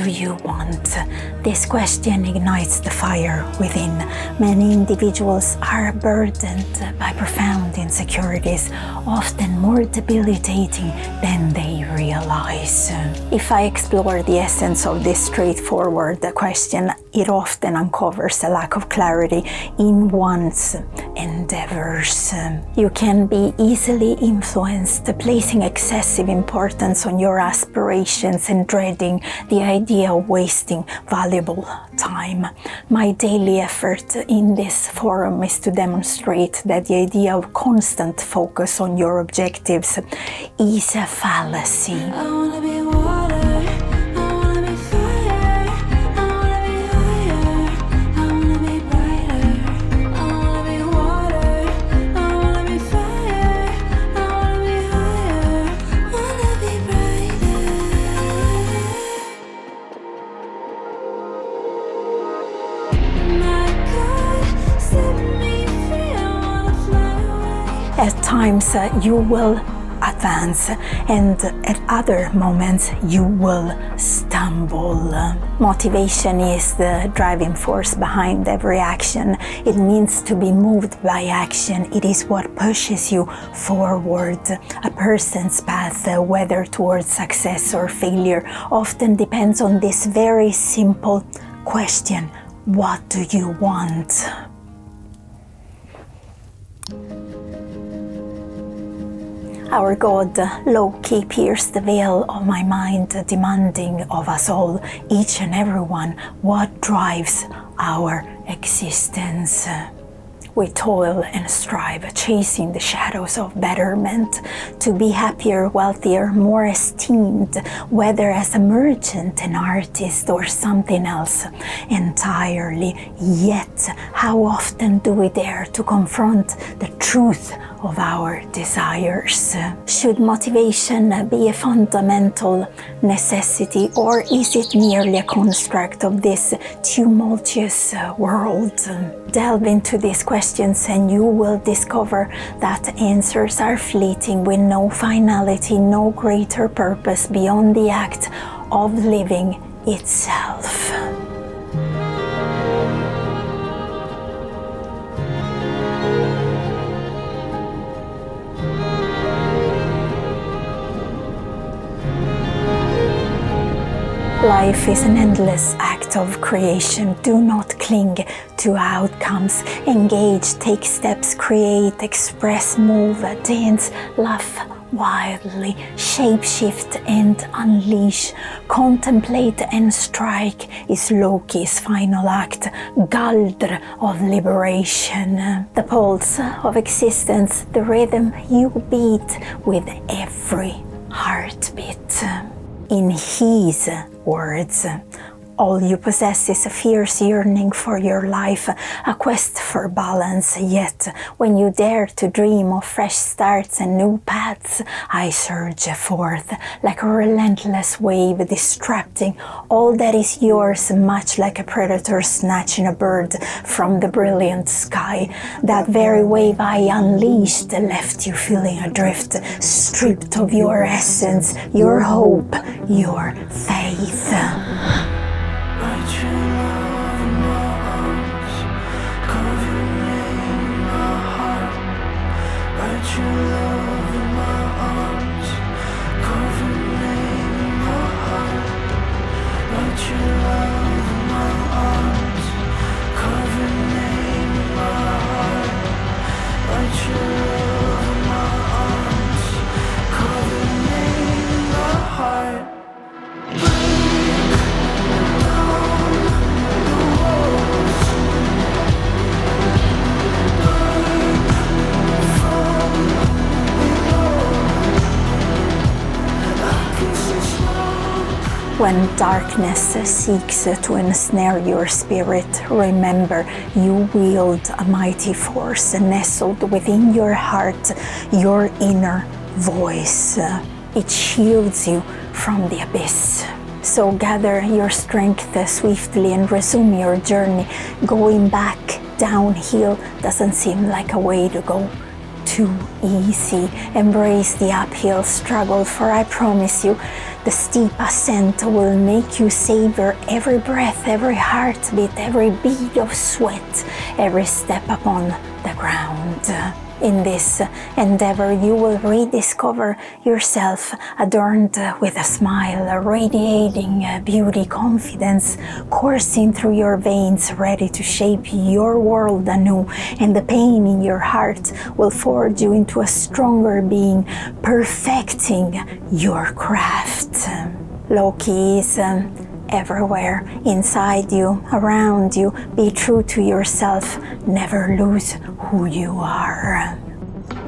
do you want? This question ignites the fire within. Many individuals are burdened by profound insecurities, often more debilitating than they realize. If I explore the essence of this straightforward question, it often uncovers a lack of clarity in one's endeavors. You can be easily influenced, placing excessive importance on your aspirations and dreading the idea of wasting valuable time. My daily effort in this forum is to demonstrate that the idea of constant focus on your objectives is a fallacy. At times you will advance, and at other moments you will stumble. Motivation is the driving force behind every action. It means to be moved by action. It is what pushes you forward. A person's path, whether towards success or failure, often depends on this very simple question: what do you want? Our god Loki pierced the veil of my mind, demanding of us all, each and every one, what drives our existence. We toil and strive, chasing the shadows of betterment, to be happier, wealthier, more esteemed, whether as a merchant, an artist, or something else entirely. Yet, how often do we dare to confront the truth of our desires? Should motivation be a fundamental necessity, or is it merely a construct of this tumultuous world? Delve into these questions and you will discover that answers are fleeting, with no finality, no greater purpose beyond the act of living itself. Life is an endless act of creation. Do not cling to outcomes. Engage, take steps, create, express, move, dance, laugh wildly, shapeshift and unleash. Contemplate and strike is Loki's final act, Galdr of liberation. The pulse of existence, the rhythm you beat with every heartbeat. In his words, all you possess is a fierce yearning for your life, a quest for balance. Yet, when you dare to dream of fresh starts and new paths, I surge forth like a relentless wave, disrupting all that is yours, much like a predator snatching a bird from the brilliant sky. That very wave I unleashed left you feeling adrift, stripped of your essence, your hope, your faith. Write your love in my arms, carve your name in my heart. Write your love in my arms, carve your name in my heart. Write your love in my arms, carve your name in my heart. Write your love in my arms, carve your name in my heart. When darkness seeks to ensnare your spirit, remember you wield a mighty force nestled within your heart, your inner voice. It shields you from the abyss. So gather your strength swiftly and resume your journey. Going back downhill doesn't seem like a way to go. Too easy. Embrace the uphill struggle, for I promise you, The steep ascent will make you savor every breath, every heartbeat, every bead of sweat, every step upon the ground. In this endeavor, you will rediscover yourself adorned with a smile, radiating beauty, confidence, coursing through your veins, ready to shape your world anew. And the pain in your heart will forge you into a stronger being, perfecting your craft. Loki is everywhere, inside you, around you. Be true to yourself, never lose who you are.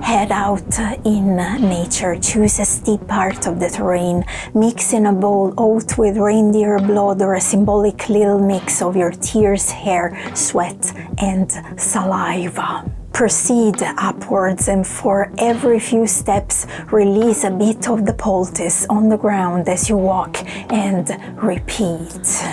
Head out in nature, choose a steep part of the terrain, mix in a bowl oat with reindeer blood or a symbolic little mix of your tears, hair, sweat and saliva. Proceed upwards, and for every few steps release a bit of the poultice on the ground as you walk, and repeat.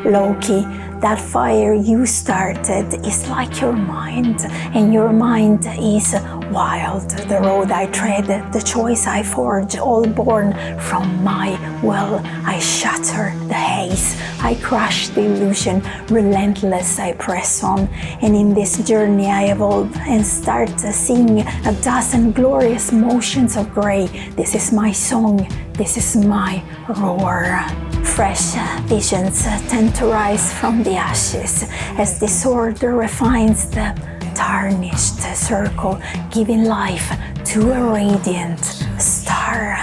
Loki, that fire you started is like your mind, and your mind is wild. The road I tread, the choice I forge, all born from my will. I shatter the haze, I crush the illusion, relentless I press on. And in this journey I evolve and start seeing a dozen glorious motions of gray. This is my song, this is my roar. Fresh visions tend to rise from the ashes as disorder refines the tarnished circle, giving life to a radiant star.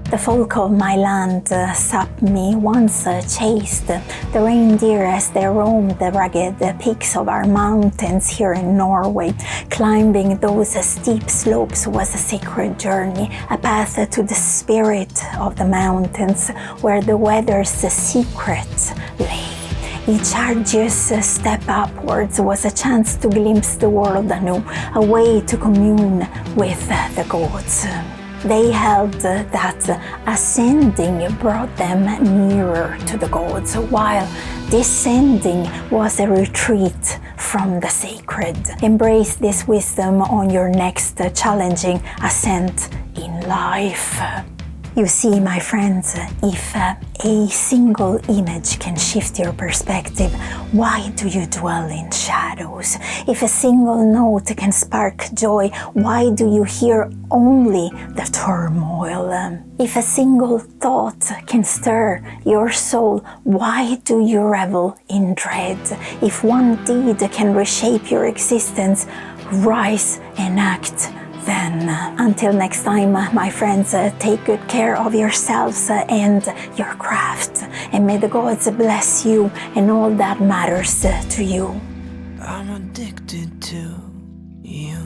The folk of my land, Sapmi, once chased the reindeer as they roamed the rugged peaks of our mountains here in Norway. Climbing those steep slopes was a sacred journey, a path to the spirit of the mountains, where the weather's secret lay. Each arduous step upwards was a chance to glimpse the world anew, a way to commune with the gods. They held that ascending brought them nearer to the gods, while descending was a retreat from the sacred. Embrace this wisdom on your next challenging ascent in life. You see, my friends, if a single image can shift your perspective, why do you dwell in shadows? If a single note can spark joy, why do you hear only the turmoil? If a single thought can stir your soul, why do you revel in dread? If one deed can reshape your existence, rise and act then. Until next time, my friends, take good care of yourselves and your craft, and may the gods bless you and all that matters to you. I'm addicted to you.